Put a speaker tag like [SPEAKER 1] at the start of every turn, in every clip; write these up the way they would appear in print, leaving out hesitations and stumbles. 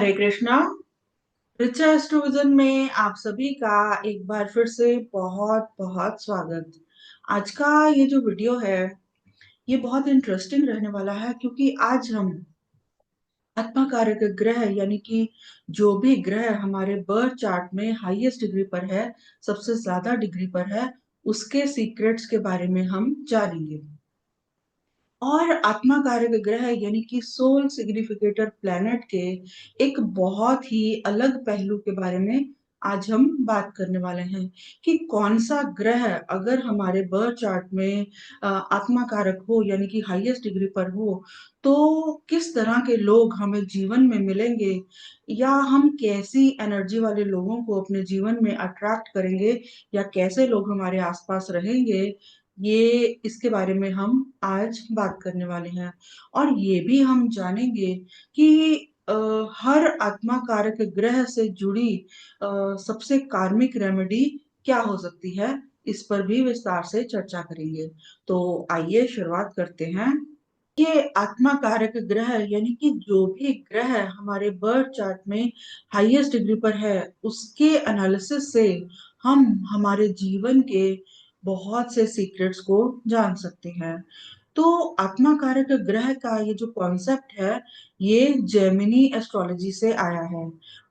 [SPEAKER 1] हरे कृष्णा। ऋचा एस्ट्रोविजन में आप सभी का एक बार फिर से बहुत बहुत स्वागत। आज का ये जो वीडियो है ये बहुत इंटरेस्टिंग रहने वाला है क्योंकि आज हम आत्मा कारक ग्रह यानी कि जो भी ग्रह हमारे बर्थ चार्ट में हाईएस्ट डिग्री पर है, सबसे ज्यादा डिग्री पर है, उसके सीक्रेट्स के बारे में हम जानेंगे। और आत्मा कारक ग्रह यानी कि सोल सिग्निफिकेटर प्लैनेट के एक बहुत ही अलग पहलू के बारे में आज हम बात करने वाले हैं कि कौन सा ग्रह अगर हमारे बर्थ चार्ट में आत्मा कारक हो यानी कि हाईएस्ट डिग्री पर हो तो किस तरह के लोग हमें जीवन में मिलेंगे, या हम कैसी एनर्जी वाले लोगों को अपने जीवन में अट्रैक्ट करेंगे, या कैसे लोग हमारे आसपास रहेंगे। ये इसके बारे में हम आज बात करने वाले हैं। और ये भी हम जानेंगे कि अ, हर आत्मा कारक ग्रह से जुड़ी सबसे कार्मिक रेमेडी क्या हो सकती है, इस पर भी विस्तार से चर्चा करेंगे। तो आइए शुरुआत करते हैं। ये आत्मा कारक ग्रह यानी कि जो भी ग्रह हमारे बर्थ चार्ट में हाईएस्ट डिग्री पर है, उसके एनालिसिस से हम हमारे जीवन के बहुत से सीक्रेट्स को जान सकते हैं। तो आत्मा कारक ग्रह का ये जो कॉन्सेप्ट है ये जेमिनी एस्ट्रोलॉजी से आया है।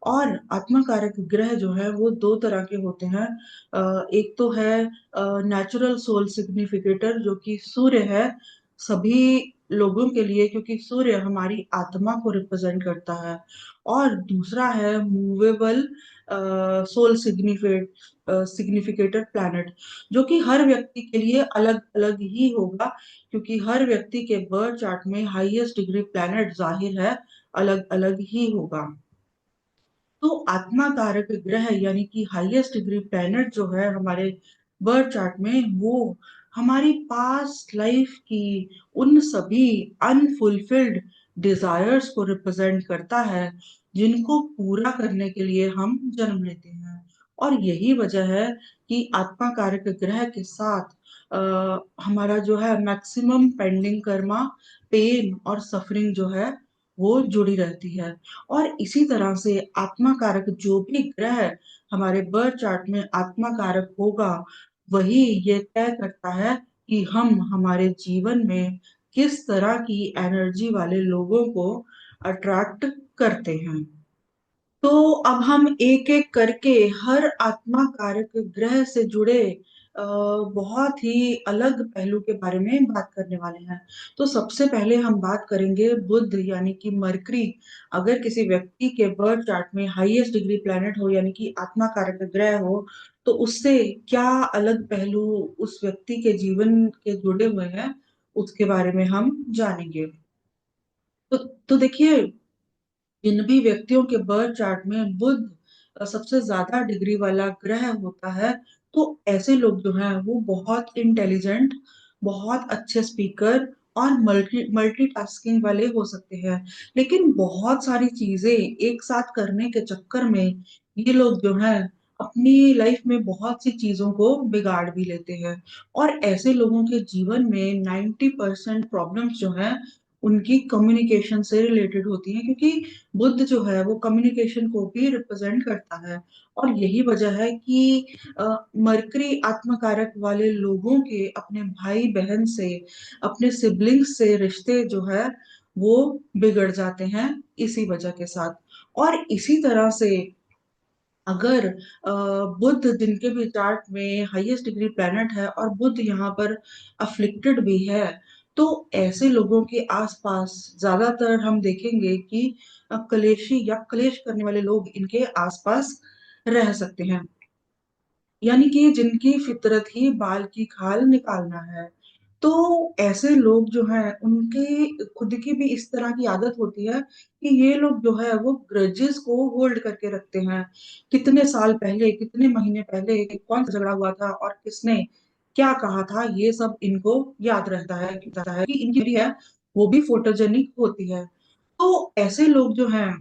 [SPEAKER 1] और आत्मा कारक ग्रह जो है वो दो तरह के होते हैं। एक तो है नेचुरल सोल सिग्निफिकेटर जो कि सूर्य है सभी लोगों के लिए, क्योंकि सूर्य हमारी आत्मा को रिप्रेजेंट करता है। और दूसरा है मूवेबल सोल सिग्निफिकेटर प्लैनेट, जो कि हर व्यक्ति के लिए अलग अलग ही होगा, क्योंकि हर व्यक्ति के बर्थ चार्ट में हाईएस्ट डिग्री प्लैनेट जाहिर है अलग अलग ही होगा। तो आत्मा कारक ग्रह यानी कि हाईएस्ट डिग्री प्लैनेट जो है हमारे बर्थ चार्ट में, वो हमारी पास्ट लाइफ की उन सभी अनफुलफिल्ड डिजायर्स को रिप्रेजेंट करता है जिनको पूरा करने के लिए हम जन्म लेते हैं। और यही वजह है कि आत्मा कारक ग्रह के साथ हमारा जो है मैक्सिमम पेंडिंग कर्मा, पेन और सफरिंग जो है वो जुड़ी रहती है। और इसी तरह से आत्मा कारक जो भी ग्रह हमारे बर्थ चार्ट में आत्मा कारक होगा, वही ये तय करता है कि हम हमारे जीवन में किस तरह की एनर्जी वाले लोगों को अट्रैक्ट करते हैं। तो अब हम एक एक करके हर आत्मा कारक ग्रह से जुड़े बहुत ही अलग पहलू के बारे में बात करने वाले हैं। तो सबसे पहले हम बात करेंगे बुध यानी कि मरकरी। अगर किसी व्यक्ति के बर्थ चार्ट में हाईएस्ट डिग्री प्लैनेट हो यानी कि आत्मा कारक ग्रह हो, तो उससे क्या अलग पहलू उस व्यक्ति के जीवन के जुड़े हुए हैं, उसके बारे में हम जानेंगे। तो तो देखिए, जिन भी व्यक्तियों के बर्थ चार्ट में बुध सबसे ज्यादा डिग्री वाला ग्रह होता है, तो ऐसे लोग जो हैं वो बहुत इंटेलिजेंट, बहुत अच्छे स्पीकर और मल्टीटास्किंग वाले हो सकते हैं। लेकिन बहुत सारी चीजें एक साथ करने के चक्कर में ये लोग जो हैं अपनी लाइफ में बहुत सी चीजों को बिगाड़ भी लेते हैं। और ऐसे लोगों के जीवन में 90% प्रॉब्लम्स जो हैं उनकी कम्युनिकेशन से रिलेटेड होती हैं, क्योंकि बुद्ध जो है वो कम्युनिकेशन को भी रिप्रेजेंट करता है। और यही वजह है कि मरकरी आत्मकारक वाले लोगों के अपने भाई बहन से, अपने सिबलिंग्स से रिश्ते जो है वो बिगड़ जाते हैं इसी वजह के साथ। और इसी तरह से अगर बुध जिनके भी चार्ट में हाईएस्ट डिग्री प्लैनेट है और बुध यहाँ पर अफ्लिक्टेड भी है, तो ऐसे लोगों के आसपास ज्यादातर हम देखेंगे कि कलेशी या कलेश करने वाले लोग इनके आसपास रह सकते हैं, यानी कि जिनकी फितरत ही बाल की खाल निकालना है। तो ऐसे लोग जो हैं उनके खुद की भी इस तरह की आदत होती है कि ये लोग जो है वो ग्रजेस को होल्ड करके रखते हैं। कितने साल पहले, कितने महीने पहले कौन सा झगड़ा हुआ था और किसने क्या कहा था, ये सब इनको याद रहता है कि इनकी भी है वो भी फोटोजेनिक होती है। तो ऐसे लोग जो हैं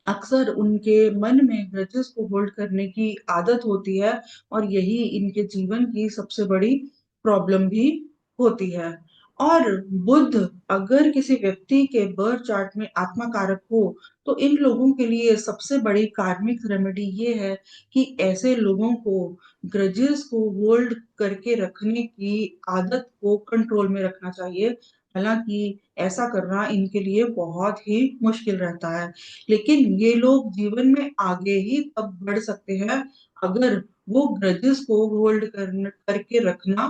[SPEAKER 1] अक्सर उनके मन में ग्रजेस को होल्ड करने की आदत होती है, और यही इनके जीवन की सबसे बड़ी प्रॉब्लम भी होती है। और बुध अगर किसी व्यक्ति के बर्थ चार्ट में आत्मा कारक हो, तो इन लोगों के लिए सबसे बड़ी कार्मिक रेमेडी ये है कि ऐसे लोगों को ग्रजेस को होल्ड करके रखने की आदत को कंट्रोल में रखना चाहिए। हालांकि ऐसा करना इनके लिए बहुत ही मुश्किल रहता है, लेकिन ये लोग जीवन में आगे ही तब बढ़ सकते हैं अगर वो ग्रजेस को होल्ड करके रखना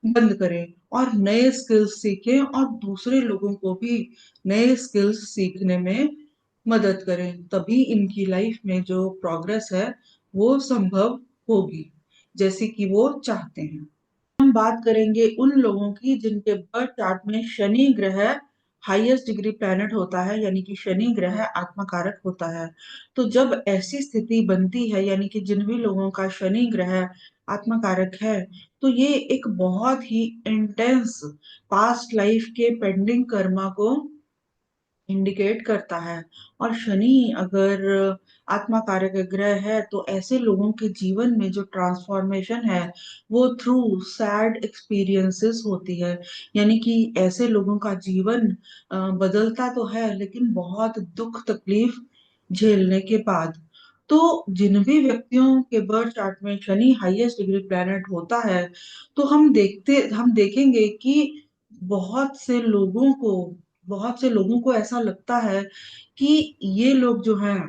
[SPEAKER 1] बंद करें और नए स्किल्स सीखें और दूसरे लोगों को भी नए स्किल्स सीखने में मदद करें। तभी इनकी लाइफ में जो प्रोग्रेस है वो संभव होगी, जैसे कि वो चाहते हैं। हम बात करेंगे उन लोगों की जिनके बर्थ चार्ट में शनि ग्रह हाईएस्ट डिग्री प्लैनेट होता है, यानी कि शनि ग्रह आत्मा कारक होता है। तो जब ऐसी स्थिति बनती है, यानी कि जिन भी लोगों का शनि ग्रह आत्मा कारक है, तो ये एक बहुत ही इंटेंस पास्ट लाइफ के पेंडिंग कर्मा को इंडिकेट करता है। और शनि अगर आत्मा कारक ग्रह है, तो ऐसे लोगों के जीवन में जो ट्रांसफॉर्मेशन है वो थ्रू सैड एक्सपीरियंसेस होती है। यानी कि ऐसे लोगों का जीवन बदलता तो है, लेकिन बहुत दुख तकलीफ झेलने के बाद। तो जिन भी व्यक्तियों के बर्थ चार्ट में शनि हाईएस्ट डिग्री प्लैनेट होता है, तो हम देखेंगे कि बहुत से लोगों को बहुत से लोगों को ऐसा लगता है कि ये लोग जो हैं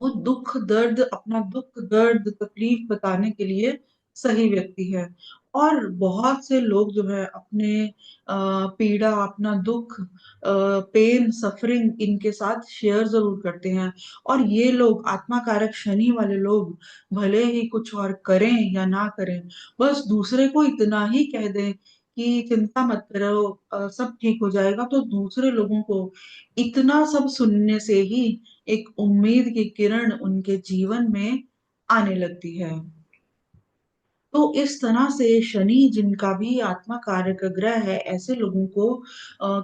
[SPEAKER 1] वो अपना दुख दर्द तकलीफ बताने के लिए सही व्यक्ति है। और बहुत से लोग जो है अपने पीड़ा, अपना दुख, पेन, सफरिंग इनके साथ शेयर जरूर करते हैं। और ये लोग आत्मा कारक शनि वाले लोग भले ही कुछ और करें या ना करें, बस दूसरे को इतना ही कह दें कि चिंता मत करो, सब ठीक हो जाएगा, तो दूसरे लोगों को इतना सब सुनने से ही एक उम्मीद की किरण उनके जीवन में आने लगती है। तो इस तरह से शनि जिनका भी आत्मा कारक ग्रह है, ऐसे लोगों को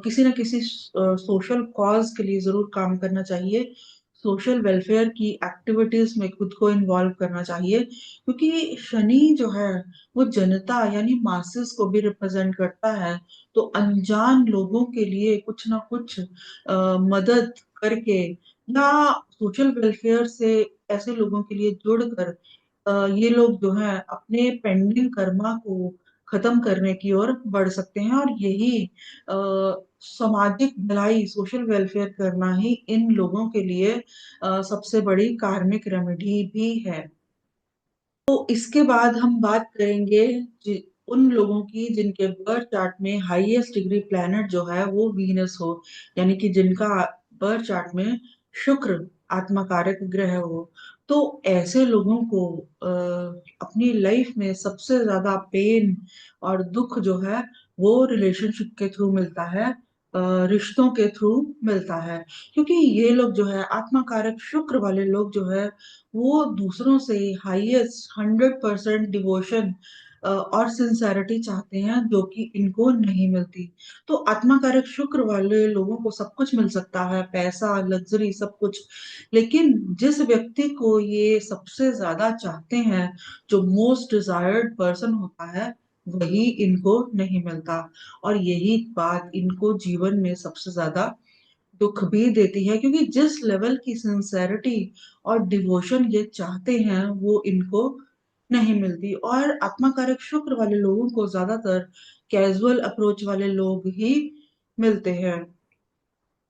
[SPEAKER 1] किसी न किसी सोशल कॉज के लिए जरूर काम करना चाहिए। सोशल वेलफेयर की एक्टिविटीज में खुद को इन्वॉल्व करना चाहिए, क्योंकि शनि जो है वो जनता यानी मासेस को भी रिप्रेजेंट करता है। तो अनजान लोगों के लिए कुछ ना कुछ मदद करके या सोशल वेलफेयर से ऐसे लोगों के लिए जुड़कर ये लोग जो है अपने पेंडिंग कर्मा को खत्म करने की ओर बढ़ सकते हैं। और यही अ, सामाजिक भलाई, सोशल वेलफेयर करना ही इन लोगों के लिए सबसे बड़ी कार्मिक रेमेडी भी है। तो इसके बाद हम बात करेंगे उन लोगों की जिनके बर्थ चार्ट में हाईएस्ट डिग्री प्लैनेट जो है वो वीनस हो, यानी कि जिनका बर्थ चार्ट में शुक्र आत्मा कारक ग्रह हो। तो ऐसे लोगों को अपनी लाइफ में सबसे ज्यादा पेन और दुख जो है वो रिलेशनशिप के थ्रू मिलता है, रिश्तों के थ्रू मिलता है। क्योंकि ये लोग जो है आत्मा कारक शुक्र वाले लोग जो है वो दूसरों से हाईएस्ट 100% डिवोशन और सिंसेरिटी चाहते हैं, जो कि इनको नहीं मिलती। तो आत्मा कारक शुक्र वाले लोगों को सब कुछ मिल सकता है, पैसा, लग्जरी, सब कुछ, लेकिन जिस व्यक्ति को ये सबसे ज्यादा चाहते हैं, जो मोस्ट डिजायर्ड पर्सन होता है, वही इनको नहीं मिलता। और यही बात इनको जीवन में सबसे ज्यादा दुख भी देती है, क्योंकि जिस लेवल की सिंसेरिटी और डिवोशन ये चाहते हैं वो इनको नहीं मिलती। और आत्माकारक शुक्र वाले लोगों को ज्यादातर कैजुअल अप्रोच वाले लोग ही मिलते हैं।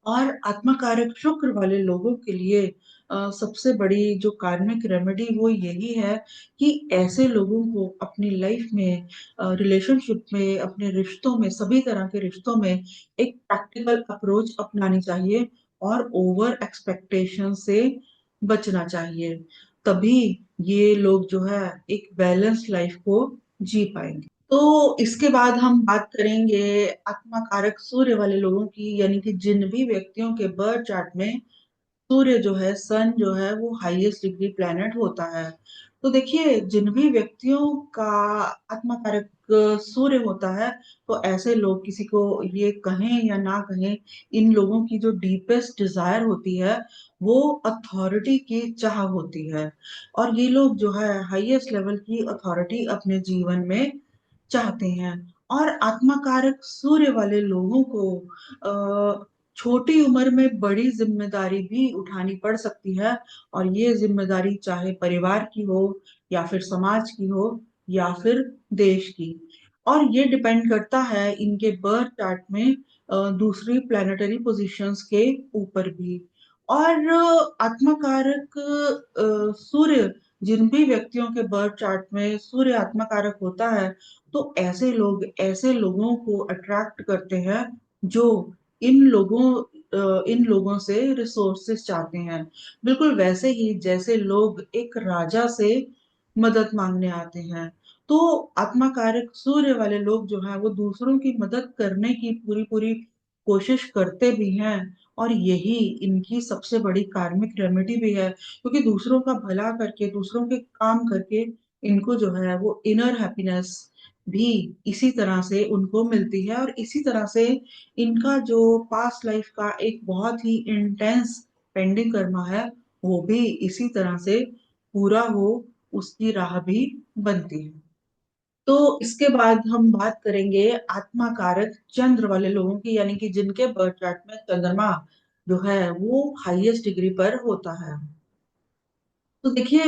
[SPEAKER 1] और आत्मकारक शुक्र वाले लोगों के लिए सबसे बड़ी जो कार्मिक रेमेडी वो यही है कि ऐसे लोगों को अपनी लाइफ में, रिलेशनशिप में, अपने रिश्तों में, सभी तरह के रिश्तों में एक प्रैक्टिकल अप्रोच अपनानी चाहिए और ओवर एक्सपेक्टेशन से बचना चाहिए। तभी ये लोग जो है एक बैलेंस लाइफ को जी पाएंगे। तो इसके बाद हम बात करेंगे आत्मा कारक सूर्य वाले लोगों की, यानी कि जिन भी व्यक्तियों के बर्थ चार्ट में सूर्य जो है, सन जो है वो हाईएस्ट डिग्री प्लैनेट होता है। तो देखिए, जिन भी व्यक्तियों का आत्मा कारक सूर्य होता है, तो ऐसे लोग, किसी को ये कहें या ना कहें, इन लोगों की जो डीपेस्ट डिजायर होती है वो अथॉरिटी की चाह होती है। और ये लोग जो है हाईएस्ट लेवल की अथॉरिटी अपने जीवन में चाहते हैं। और आत्मा कारक सूर्य वाले लोगों को छोटी उम्र में बड़ी जिम्मेदारी भी उठानी पड़ सकती है, और ये जिम्मेदारी चाहे परिवार की हो, या फिर समाज की हो, या फिर देश की। और ये डिपेंड करता है इनके बर्थ चार्ट में दूसरी प्लैनेटरी पोजीशंस के ऊपर भी। और आत्मा कारक सूर्य, जिन भी व्यक्तियों के बर्थ चार्ट में सूर्य आत्मा कारक होता है, तो ऐसे लोगों को अट्रैक्ट करते हैं जो इन लोगों इन लोगों से रिसोर्सेस चाहते हैं। बिल्कुल वैसे ही जैसे लोग एक राजा से मदद मांगने आते हैं। तो आत्मा कारक सूर्य वाले लोग जो हैं वो दूसरों की मदद करने की पूरी पूरी कोशिश करते भी हैं। और यही इनकी सबसे बड़ी कार्मिक रेमेडी भी है, क्योंकि दूसरों का भला करके, दूसरों के काम करके, इनको जो है वो इनर हैप्पीनेस भी इसी तरह से उनको मिलती है। और इसी तरह से इनका जो पास्ट लाइफ का एक बहुत ही इंटेंस पेंडिंग कर्मा है, वो भी इसी तरह से पूरा हो, उसकी राह भी बनती है। तो इसके बाद हम बात करेंगे आत्मा कारक चंद्र वाले लोगों की, यानी कि जिनके बर्थ चार्ट में चंद्रमा जो है वो हाईएस्ट डिग्री पर होता है। तो देखिए,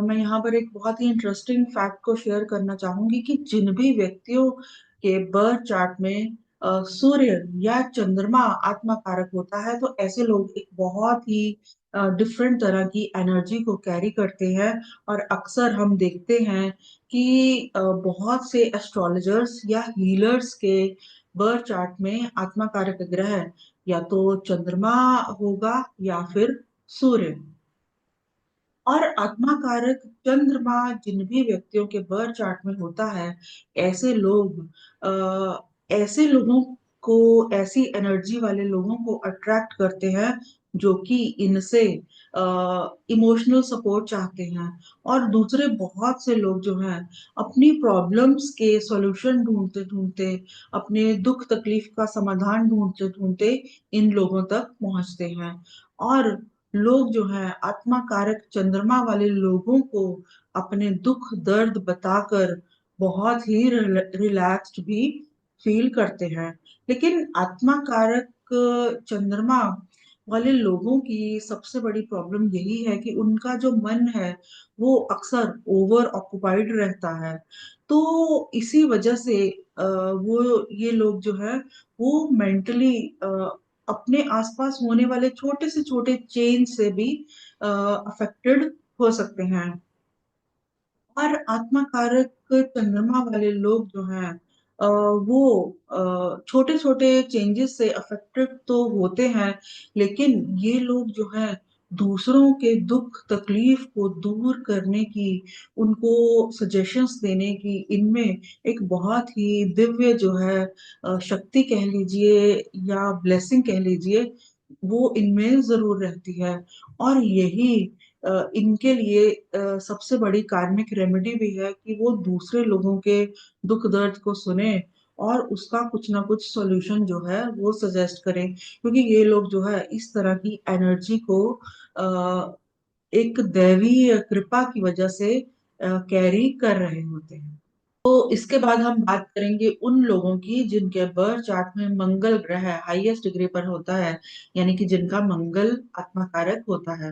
[SPEAKER 1] मैं यहाँ पर एक बहुत ही इंटरेस्टिंग फैक्ट को शेयर करना चाहूंगी कि जिन भी व्यक्तियों के बर्थ चार्ट में सूर्य या चंद्रमा आत्मा कारक होता है, तो ऐसे लोग एक बहुत ही डिफरेंट तरह की एनर्जी को कैरी करते हैं। और अक्सर हम देखते हैं कि बहुत से एस्ट्रोलॉजर्स या हीलर्स के बर्थ चार्ट में आत्मा कारक ग्रह या तो चंद्रमा होगा या फिर सूर्य। और आत्मा कारक चंद्रमा जिन भी व्यक्तियों के बर्थ चार्ट में होता है, ऐसे लोग ऐसे लोगों को, ऐसी एनर्जी वाले लोगों को अट्रैक्ट करते हैं जो कि इनसे इमोशनल सपोर्ट चाहते हैं। और दूसरे बहुत से लोग जो हैं अपनी प्रॉब्लम्स के सॉल्यूशन ढूंढते ढूंढते, अपने दुख तकलीफ का समाधान ढूंढते ढूंढते इन लोगों तक पहुंचते हैं। और लोग जो है आत्मा कारक चंद्रमा वाले लोगों को अपने दुख दर्द बताकर बहुत ही रिलैक्स्ड भी फील करते हैं। लेकिन आत्मा कारक चंद्रमा वाले लोगों की सबसे बड़ी प्रॉब्लम यही है कि उनका जो मन है वो अक्सर ओवर ऑक्युपाइड रहता है। तो इसी वजह से वो ये लोग जो है वो मेंटली अपने आसपास होने वाले छोटे से छोटे चेंज से भी अफेक्टेड हो सकते हैं। और आत्मा कारक चंद्रमा वाले लोग जो हैं वो छोटे छोटे चेंजेस से अफेक्टेड तो होते हैं, लेकिन ये लोग जो हैं दूसरों के दुख तकलीफ को दूर करने की, उनको सजेशंस देने की, इनमें एक बहुत ही दिव्य जो है शक्ति कह लीजिए या ब्लेसिंग कह लीजिए, वो इनमें जरूर रहती है। और यही इनके लिए सबसे बड़ी कार्मिक रेमेडी भी है कि वो दूसरे लोगों के दुख दर्द को सुने और उसका कुछ ना कुछ सॉल्यूशन जो है वो सजेस्ट करें, क्योंकि ये लोग जो है इस तरह की एनर्जी को एक दैवी कृपा की वजह से कैरी कर रहे होते हैं। तो इसके बाद हम बात करेंगे उन लोगों की जिनके बर्थ चार्ट में मंगल ग्रह हाईएस्ट डिग्री पर होता है, यानी कि जिनका मंगल आत्मा कारक होता है।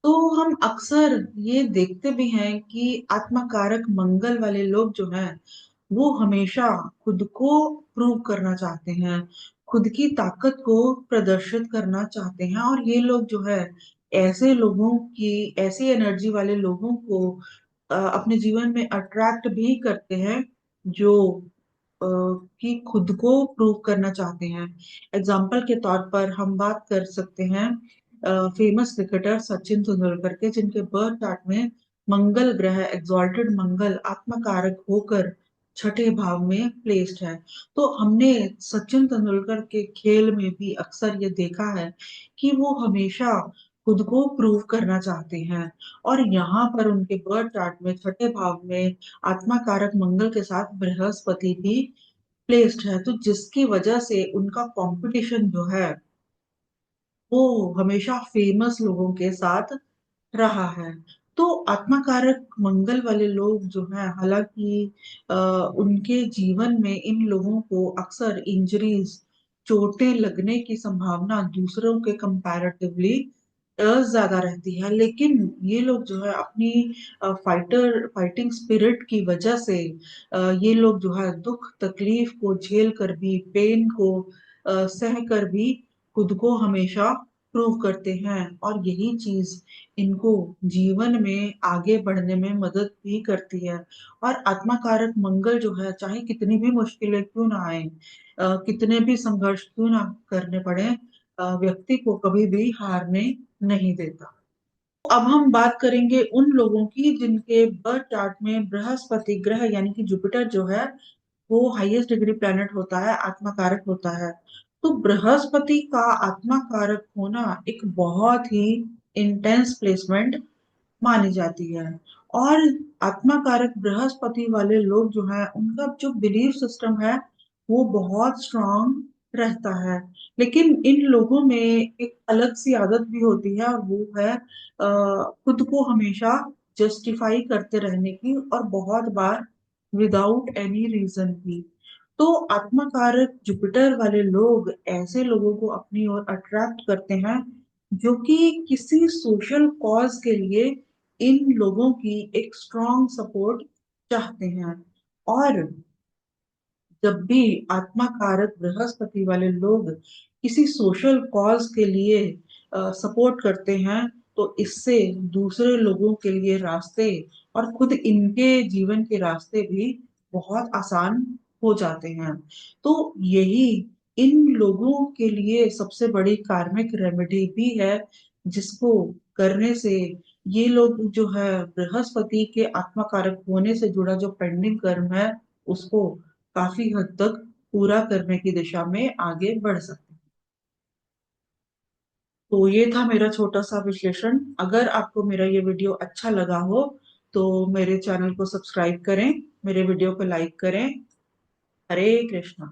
[SPEAKER 1] तो हम अक्सर ये देखते भी हैं कि आत्मा कारक मंगल वाले लोग जो हैं वो हमेशा खुद को प्रूव करना चाहते हैं, खुद की ताकत को प्रदर्शित करना चाहते हैं। और ये लोग जो है ऐसे लोगों की, ऐसी एनर्जी वाले लोगों को अपने जीवन में अट्रैक्ट भी करते हैं जो कि खुद को प्रूव करना चाहते हैं। एग्जाम्पल के तौर पर हम बात कर सकते हैं फेमस क्रिकेटर सचिन तेंदुलकर के, जिनके बर्थ चार्ट में मंगल ग्रह एग्जॉल्टेड मंगल आत्मकारक होकर छठे भाव में प्लेस्ड है। तो हमने सचिन तेंदुलकर के खेल में भी अक्सर ये देखा है कि वो हमेशा खुद को प्रूव करना चाहते हैं। और यहाँ पर उनके बर्थ चार्ट में छठे भाव में आत्मा कारक मंगल के साथ बृहस्पति भी प्लेस्ड है, तो जिसकी वजह से उनका कंपटीशन जो है वो हमेशा फेमस लोगों के साथ रहा है। तो आत्मकारक मंगल वाले लोग जो हैं, हालांकि अ, उनके जीवन में इन लोगों को अक्सर इंजरीज, चोटें लगने की संभावना दूसरों के कंपैरेटिवली ज्यादा रहती है, लेकिन ये लोग जो है अपनी फाइटिंग स्पिरिट की वजह से ये लोग जो है दुख तकलीफ को झेल कर भी, पेन को सह कर भी खुद को हमेशा प्रूव करते हैं, और यही चीज इनको जीवन में आगे बढ़ने में मदद भी करती है। और आत्मकारक मंगल जो है, चाहे कितनी भी मुश्किलें क्यों ना आए, कितने भी संघर्ष क्यों ना करने पड़े, व्यक्ति को कभी भी हारने नहीं देता। अब हम बात करेंगे उन लोगों की जिनके बर्थ चार्ट में बृहस्पति ग्रह यानी कि जुपिटर जो है वो हाईएस्ट डिग्री प्लैनेट होता है, आत्मकारक होता है। तो बृहस्पति का आत्मकारक होना एक बहुत ही इंटेंस प्लेसमेंट मानी जाती है। और आत्मकारक बृहस्पति वाले लोग जो है, उनका जो बिलीफ सिस्टम है वो बहुत स्ट्रांग रहता है। लेकिन इन लोगों में एक अलग सी आदत भी होती है, और वो है खुद को हमेशा जस्टिफाई करते रहने की, और बहुत बार विदाउट एनी रीजन भी। तो आत्मकारक जुपिटर वाले लोग ऐसे लोगों को अपनी ओर अट्रैक्ट करते हैं जो कि किसी सोशल कॉज के लिए इन लोगों की एक स्ट्रॉन्ग सपोर्ट चाहते हैं। और जब भी आत्मकारक बृहस्पति वाले लोग किसी सोशल कॉज के लिए सपोर्ट करते हैं, तो इससे दूसरे लोगों के लिए रास्ते और खुद इनके जीवन के रास्ते भी बहुत आसान हो जाते हैं। तो यही इन लोगों के लिए सबसे बड़ी कार्मिक रेमेडी भी है, जिसको करने से ये लोग जो है बृहस्पति के आत्मकारक होने से जुड़ा जो पेंडिंग कर्म है उसको काफी हद तक पूरा करने की दिशा में आगे बढ़ सकते हैं। तो ये था मेरा छोटा सा विश्लेषण। अगर आपको मेरा ये वीडियो अच्छा लगा हो तो मेरे चैनल को सब्सक्राइब करें, मेरे वीडियो को लाइक करें। हरे कृष्णा।